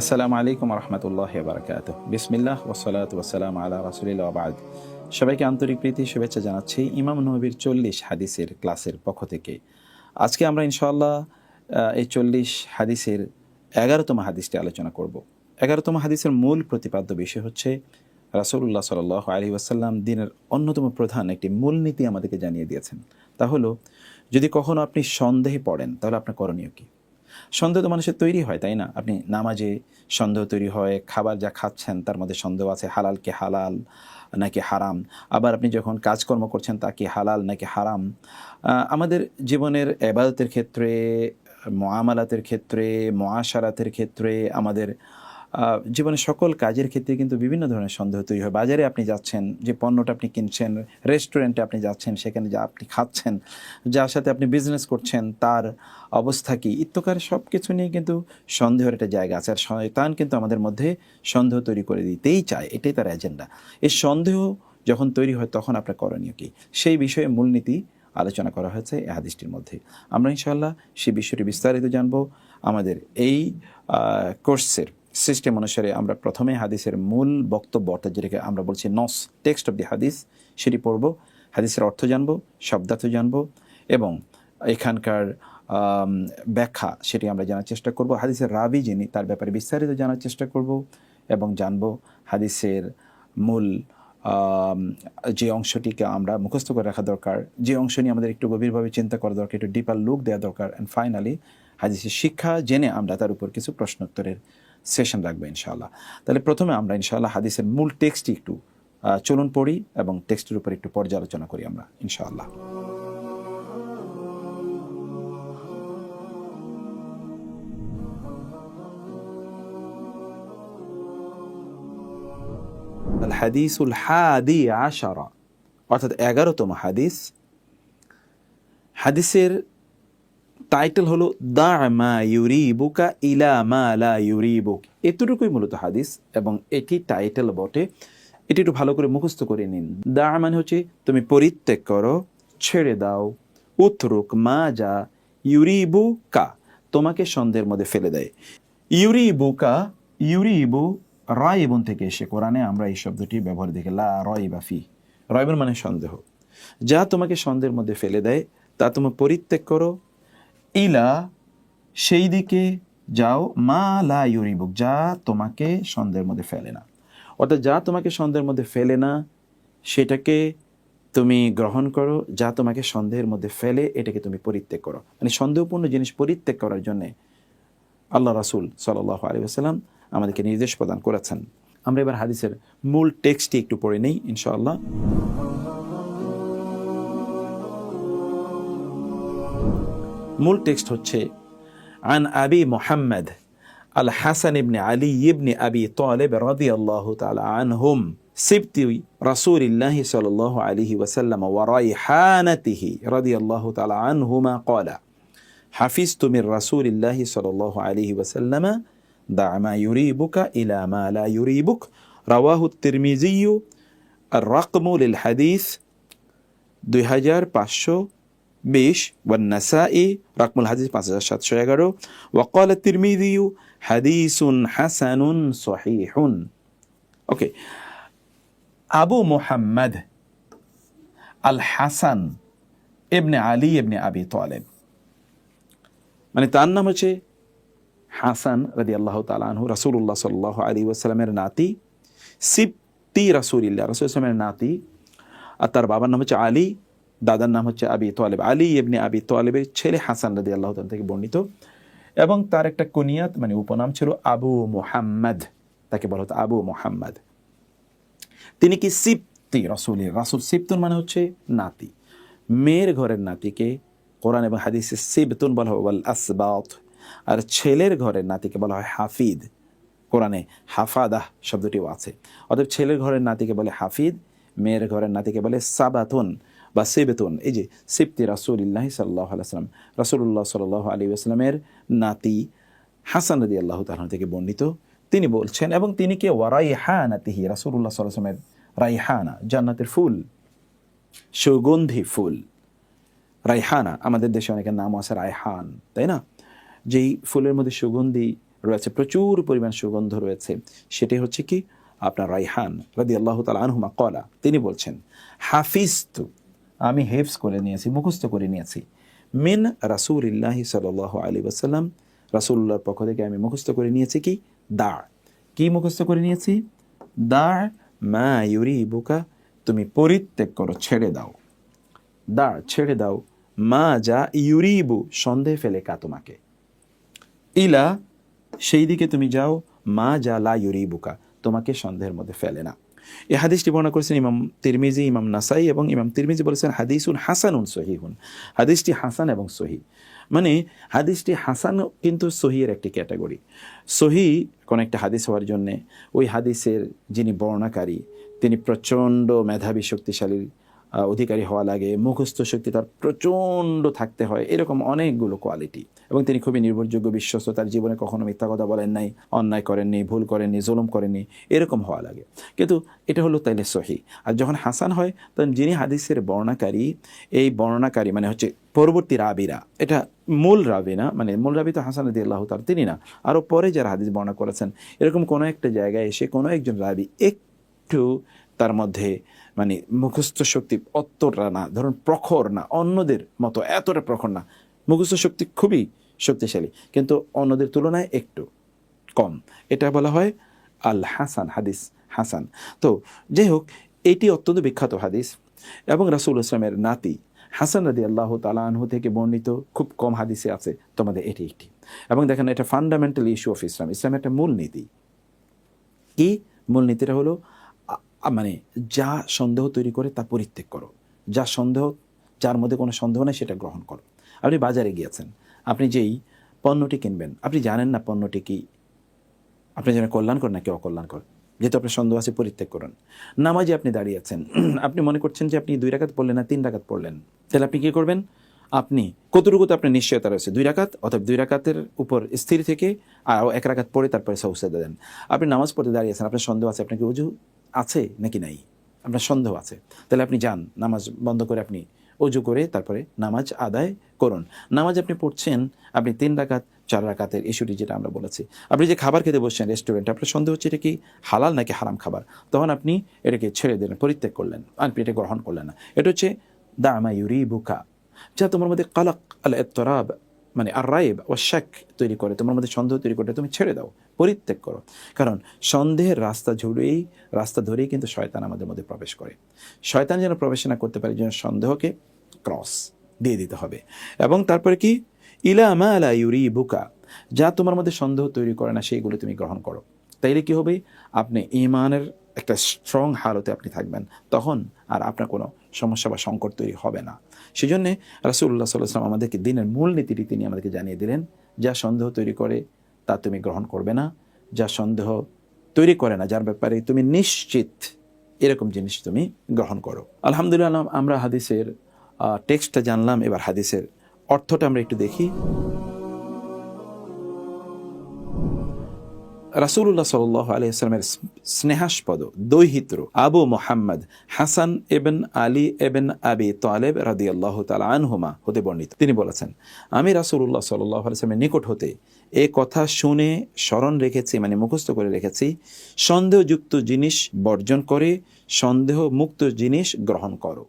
আসসালামু আলাইকুম রহমতুল্লাহি ওয়া বারাকাতুহু। বিসমিল্লাহ ওয়াসসালাতু ওয়াসসালামু আলা রাসূলিল্লাহ ওয়া বা'দ। সবাইকে আন্তরিক প্রীতি শুভেচ্ছা জানাচ্ছি ইমাম নববীর 40 হাদিসের ক্লাসের পক্ষ থেকে। আজকে আমরা ইনশাআল্লাহ এই 40 হাদিসের 11তম হাদিসটি আলোচনা করব। 11তম হাদিসের মূল প্রতিপাদ্য বিষয় হচ্ছে রাসূলুল্লাহ সাল্লাল্লাহু আলাইহি ওয়াসাল্লাম দ্বীনের অন্যতম প্রধান একটি মূলনীতি আমাদেরকে জানিয়ে দিয়েছেন। তা হলো, যদি কখনো আপনি সন্দেহে পড়েন তাহলে আপনার করণীয় কী? সন্দেহ তো মানুষের তৈরি হয়, তাই না? আপনি নামাজে সন্দেহ তৈরি হয়, খাবার যা খাচ্ছেন তার মধ্যে সন্দেহ আছে, হালাল কি হালাল নাকি হারাম। আবার আপনি যখন কাজকর্ম করছেন তা কি হালাল নাকি হারাম। আমাদের জীবনের ইবাদতের ক্ষেত্রে, মুআমালাতের ক্ষেত্রে, মুআশারাতের ক্ষেত্রে, আমাদের জীবনের সকল কাজের ক্ষেত্রে কিন্তু বিভিন্ন ধরনের সন্দেহ তৈরি হয়। বাজারে আপনি যাচ্ছেন, যে পণ্যটা আপনি কিনছেন, রেস্টুরেন্টে আপনি যাচ্ছেন, সেখানে যা আপনি খাচ্ছেন, যার সাথে আপনি বিজনেস করছেন তার অবস্থা কী ইত্যকার সব কিছু নিয়ে কিন্তু সন্দেহের একটা জায়গা আছে। আর শয়তান কিন্তু আমাদের মধ্যে সন্দেহ তৈরি করে দিতেই চায়, এটাই তার এজেন্ডা। এই সন্দেহ যখন তৈরি হয় তখন আপনার করণীয় কী, সেই বিষয়ে মূলনীতি আলোচনা করা হয়েছে এই হাদিসটির মধ্যে। আমরা ইনশাআল্লাহ সেই বিষয়টি বিস্তারিত জানব। আমাদের এই কোর্সের সিস্টেম অনুসারে আমরা প্রথমে হাদিসের মূল বক্তব্য, অর্থাৎ যেটাকে আমরা বলছি নস, টেক্সট অফ দি হাদিস, সেটি পড়ব। হাদিসের অর্থ জানব, শব্দার্থ জানব এবং এখানকার ব্যাখ্যা সেটি আমরা জানার চেষ্টা করব। হাদিসের রাবি যিনি, তার ব্যাপারে বিস্তারিত জানার চেষ্টা করব এবং জানব হাদিসের মূল যে অংশটিকে আমরা মুখস্থ করে রাখা দরকার, যে অংশ নিয়ে আমাদের একটু গভীরভাবে চিন্তা করা দরকার, একটু ডিপার লুক দেওয়া দরকার। অ্যান্ড ফাইনালি হাদিসের শিক্ষা জেনে আমরা তার উপর কিছু প্রশ্নোত্তরের সেশন রাখবো ইনশাআল্লাহ। তাহলে প্রথমে আমরা ইনশাআল্লাহ হাদিসের মূল টেক্সটটি একটু চলুন পড়ি এবং টেক্সটের উপর একটু পর্যালোচনা করি আমরা ইনশাআল্লাহ। আল হাদিসুল হাদি আশারা, অর্থাৎ 11তম হাদিস। হাদিসের টাইটেল হলো দা মা ইউরিবুকা ইলা মা লা ইউরিবুক। এতটুকুই মূলত হাদিস এবং এটি টাইটেল বটে। এটি একটু ভালো করে মুখস্থ করে নিন। দা মানে হচ্ছে তুমি পরিত্যাগ করো, ছেড়ে দাও। উতরুক মা যা ইউরিবুকা, তোমাকে সন্দেহের মধ্যে ফেলে দেয়। ইউরিবুকা, ইউরিবু রাইবুন থেকে এসে কোরআনে আমরা এই শব্দটি ব্যবহার দেখি, লা রাইবা ফি। রাইবুন মানে সন্দেহ। যা তোমাকে সন্দেহের মধ্যে ফেলে দেয় তা তুমি পরিত্যাগ করো। ইলা, সেই দিকে যাও। মা লা ইউরিবুক, যা তোমাকে সন্দেহের মধ্যে ফেলে না। অর্থাৎ যা তোমাকে সন্দেহের মধ্যে ফেলে না সেটাকে তুমি গ্রহণ করো, যা তোমাকে সন্দেহের মধ্যে ফেলে এটাকে তুমি পরিত্যাগ করো। মানে সন্দেহপূর্ণ জিনিস পরিত্যাগ করার জন্যে আল্লাহ রাসূল সাল্লাল্লাহু আলাইহি ওয়াসাল্লাম আমাদেরকে নির্দেশ প্রদান করেছেন। আমরা এবার হাদিসের মূল টেক্সটটি একটু পড়ে নেই ইনশাআল্লাহ। মূল টেক্সট হচ্ছে, আন আবি মুহাম্মদ আল হাসান ইবনে আলী ইবনে আবি তালিব রাদিয়াল্লাহু তাআলা আনহুম সিবতি রাসূলিল্লাহি সাল্লাল্লাহু আলাইহি ওয়াসাল্লাম ওয়া রাইহানাতিহি রাদিয়াল্লাহু তাআলা আনহুমা ক্বালা হাফিজতু মির রাসূলিল্লাহি সাল্লাল্লাহু আলাইহি ওয়াসাল্লাম দা মা ইউরিবুকা ইলা মা লা ইউরিবুক। রাওয়াহু তিরমিজি আর রাকমু লিল হাদিস 2520 ওয়ান নাসাই রাকমুল হাদিস 5711 ওয়া ক্বালা তিরমিজি হাদিসুন হাসানুন সহিহুন। ওকে, আবু মুহাম্মদ আল হাসান ইবনে আলী ইবনে আবি তালিব, মানে তার নাম হচ্ছে হাসান রাদিয়াল্লাহু তাআলা আনহু, রাসূলুল্লাহ সাল্লাল্লাহু আলাইহি ওয়াসাল্লামের নাতি, সিবতি রাসূলিল্লাহ, রাসূলের নাতি। আর তার বাবার নাম হচ্ছে আলী, দাদার নাম হচ্ছে আবি তালিব। আলী ইবনে আবি তালিবের ছেলে হাসান রাদিয়াল্লাহু তাআলা থেকে বর্ণিত। এবং তার একটা কুনিয়াত মানে উপনাম ছিল আবু মুহাম্মদ, তাকে বলা হতো আবু মুহাম্মদ। তিনি কি সিবতি রাসূলের, রাসূল সিবতুন মানে হচ্ছে নাতি, মেয়ের ঘরের নাতিকে কোরআন এবং হাদিসে সিবতুন বলা হয় ওয়াল আসবাত। আর ছেলের ঘরের নাতিকে বলা হয় হাফিদ, কোরআনে হাফাদাহ শব্দটিও আছে। অর্থাৎ ছেলের ঘরের নাতিকে বলে হাফিদ, মেয়ের ঘরের নাতিকে বলে সাবাতুন বা সিবতুন। এই যে সিবতি রাসূলিল্লাহি সাল্লাল্লাহু আলাইহি ওয়াসাল্লাম, রাসূলুল্লাহ সাল্লাল্লাহু আলাইহি ওয়াসাল্লামের নাতি হাসান রাদিয়াল্লাহু তাআলা থেকে বর্ণিত। তিনি বলছেন, এবং তিনি কে ওয়া রাইহানাতিহি, রাসূলুল্লাহ সাল্লাল্লাহু আলাইহি ওয়াসাল্লামের রাইহানা, জান্নাতের ফুল, সুগন্ধি ফুল। রাইহানা, আমাদের দেশে অনেকের নাম আছে রায়হান, তাই না? যেই ফুলের মধ্যে সুগন্ধি রয়েছে, প্রচুর পরিমাণ সুগন্ধ রয়েছে, সেটি হচ্ছে কি আপনার রাইহান রাদিয়াল্লাহু তাআলা আনহুমা ক্বালা, তিনি বলছেন হাফিজতু, আমি হেফজ করে নিয়েছি, মুখস্থ করে নিয়েছি, মিন রাসূলিল্লাহি সাল্লাল্লাহু আলাইহি ওয়াসাল্লাম, রাসূলুল্লাহর পক্ষ থেকে আমি মুখস্থ করে নিয়েছি কি দা, কি মুখস্থ করে নিয়েছি, দা মা ইউরিবুকা, তুমি পরিত্যাগ করো, ছেড়ে দাও, দা ছেড়ে দাও, মা যা ইউরিবু সন্দেহ ফেলে কা তোমাকে, ইলা সেই দিকে তুমি যাও, মা যা লা ইউরিবুকা তোমাকে সন্দেহের মধ্যে ফেলে না। এই হাদিসটি বর্ণনা করেছেন ইমাম তিরমিজি, ইমাম নাসাই, এবং ইমাম তিরমিজি বলেছেন হাদিসুন হাসানুন সহিহুন, হাদিসটি হাসান এবং সহি। মানে হাদিসটি হাসান কিন্তু সহির একটি ক্যাটাগরি। সহি কোন একটা হাদিস হওয়ার জন্যে ওই হাদিসের যিনি বর্ণাকারী তিনি প্রচণ্ড মেধাবী শক্তিশালী অধিকারী হওয়া লাগে, মুখস্থ শক্তি তার প্রচণ্ড থাকতে হয়, এরকম অনেকগুলো কোয়ালিটি, এবং তিনি খুবই নির্ভরযোগ্য, বিশ্বস্ত, তার জীবনে কখনো মিথ্যা কথা বলেন নাই, অন্যায় করেননি, ভুল করেননি, জুলুম করেননি, এরকম হওয়া লাগে। কিন্তু এটা হলো তাইলে সহি। আর যখন হাসান হয় তখন যিনি হাদিসের বর্ণাকারী, এই বর্ণাকারী মানে হচ্ছে পরবর্তী রাবিরা, এটা মূল রাবি না, মানে মূল রাবি তো হাসান রাদিয়াল্লাহু তাআলা তিনি না, আরও পরে যারা হাদিস বর্ণনা করেছেন, এরকম কোনো একটা জায়গায় এসে কোনো একজন রাবি একটু তার মধ্যে মানে মুখস্থ শক্তি অতটা না, ধরুন প্রখর না, অন্যদের মতো এতটা প্রখর না, মুখস্থ শক্তি খুবই শক্তিশালী কিন্তু অন্যদের তুলনায় একটু কম, এটা বলা হয় আল হাসান, হাদিস হাসান। তো যাই হোক, এটি অত্যন্ত বিখ্যাত হাদিস, এবং রাসূল ইসলামের নাতি হাসান রাদিয়াল্লাহু তাআলা আনহু থেকে বর্ণিত খুব কম হাদিসে আছে তোমাদের এটি একটি। এবং দেখেন এটা ফান্ডামেন্টাল ইস্যু অফ ইসলাম, ইসলামের একটা মূলনীতি। কি মূলনীতিটা হলো মানে যা সন্দেহ তৈরি করে তা পরিত্যাগ করো, যা সন্দেহ, যার মধ্যে কোনো সন্দেহ নেই সেটা গ্রহণ করো। আপনি বাজারে গিয়েছেন, আপনি যেই পণ্যটি কিনবেন আপনি জানেন না পণ্যটি কি আপনি যেন কল্যাণকর নাকি অকল্যাণকর, যেহেতু আপনার সন্দেহ আছে পরিত্যাগ করুন। নামাজে আপনি দাঁড়িয়েছেন, আপনি মনে করছেন যে আপনি 2 রাকাত পড়লেন না 3 রাকাত পড়লেন, তাহলে আপনি কী করবেন, আপনি কতটুকুতে আপনার নিশ্চয়তা রয়েছে 2 রাকাত, অথবা 2 রাকাতের উপর স্থির থেকে আর 1 রাকাত পড়ে তারপরে সাউসাদা দেন। আপনি নামাজ পড়তে দাঁড়িয়েছেন, আপনার সন্দেহ আছে আপনাকে উজু আছে নাকি নাই, আপনার সন্দেহ আছে, তাহলে আপনি যান নামাজ বন্ধ করে আপনি অজু করে তারপরে নামাজ আদায় করুন। নামাজ আপনি পড়ছেন, আপনি 3 রাকাত 4 রাকাতের ইস্যুটি যেটা আমরা বলেছি, আপনি যে খাবার খেতে বসছেন রেস্টুরেন্টে, আপনার সন্দেহ হচ্ছে এটা কি হালাল নাকি হারাম খাবার, তখন আপনি এটাকে ছেড়ে দিলেন, পরিত্যাগ করলেন, আপনি এটা গ্রহণ করলেন না। এটা হচ্ছে দামা ইউরিবুকা, যা তোমার মধ্যে কালাক আল ইত্তরাব মানে আর রাইব ও শাক তৈরি করে, তোমার মধ্যে সন্দেহ তৈরি করে, তুমি ছেড়ে দাও, পরিত্যাগ করো। কারণ সন্দেহের রাস্তা ধরেই কিন্তু শয়তান আমাদের মধ্যে প্রবেশ করে। শয়তান যেন প্রবেশ না করতে পারে, যেন সন্দেহকে ক্রস দিয়ে দিতে হবে। এবং তারপরে কি ইলা মা লা ইউরিবুকা, যা তোমার মধ্যে সন্দেহ তৈরি করে না সেইগুলো তুমি গ্রহণ করো। তাইলে কি হবে, আপনি ঈমানের একটা স্ট্রং হালতে আপনি থাকবেন, তখন আর আপনার কোনো সমস্যা বা সংকট তৈরি হবে না। সেজন্যে রাসূলুল্লাহ সাল্লাল্লাহু আলাইহি ওয়াসাল্লাম আমাদেরকে দিনের মূল নীতিটি তিনি আমাদেরকে জানিয়ে দিলেন, যা সন্দেহ তৈরি করে তা তুমি গ্রহণ করবে না, যা সন্দেহ তৈরি করে না, যার ব্যাপারে তুমি নিশ্চিত, এরকম জিনিস তুমি গ্রহণ করো। আলহামদুলিল্লাহ, আমরা হাদিসের টেক্সটটা জানলাম, এবার হাদিসের অর্থটা আমরা একটু দেখি। রাসূলুল্লাহ সাল্লাল্লাহু আলাইহি ওয়াসাল্লামের স্নেহাস্পদ দৌহিত্র আবু মুহাম্মদ হাসান ইবন আলী ইবন আবি তালেব রাদিয়াল্লাহু তাআলা আনহুমা হতে বর্ণিত, তিনি বলেছেন, আমি রাসূলুল্লাহ সাল্লাল্লাহু আলাইহি ওয়াসাল্লামের নিকট হতে এ কথা শুনে স্মরণ রেখেছি, মানে মুখস্থ করে রেখেছি, সন্দেহযুক্ত জিনিস বর্জন করে সন্দেহ মুক্ত জিনিস গ্রহণ করো।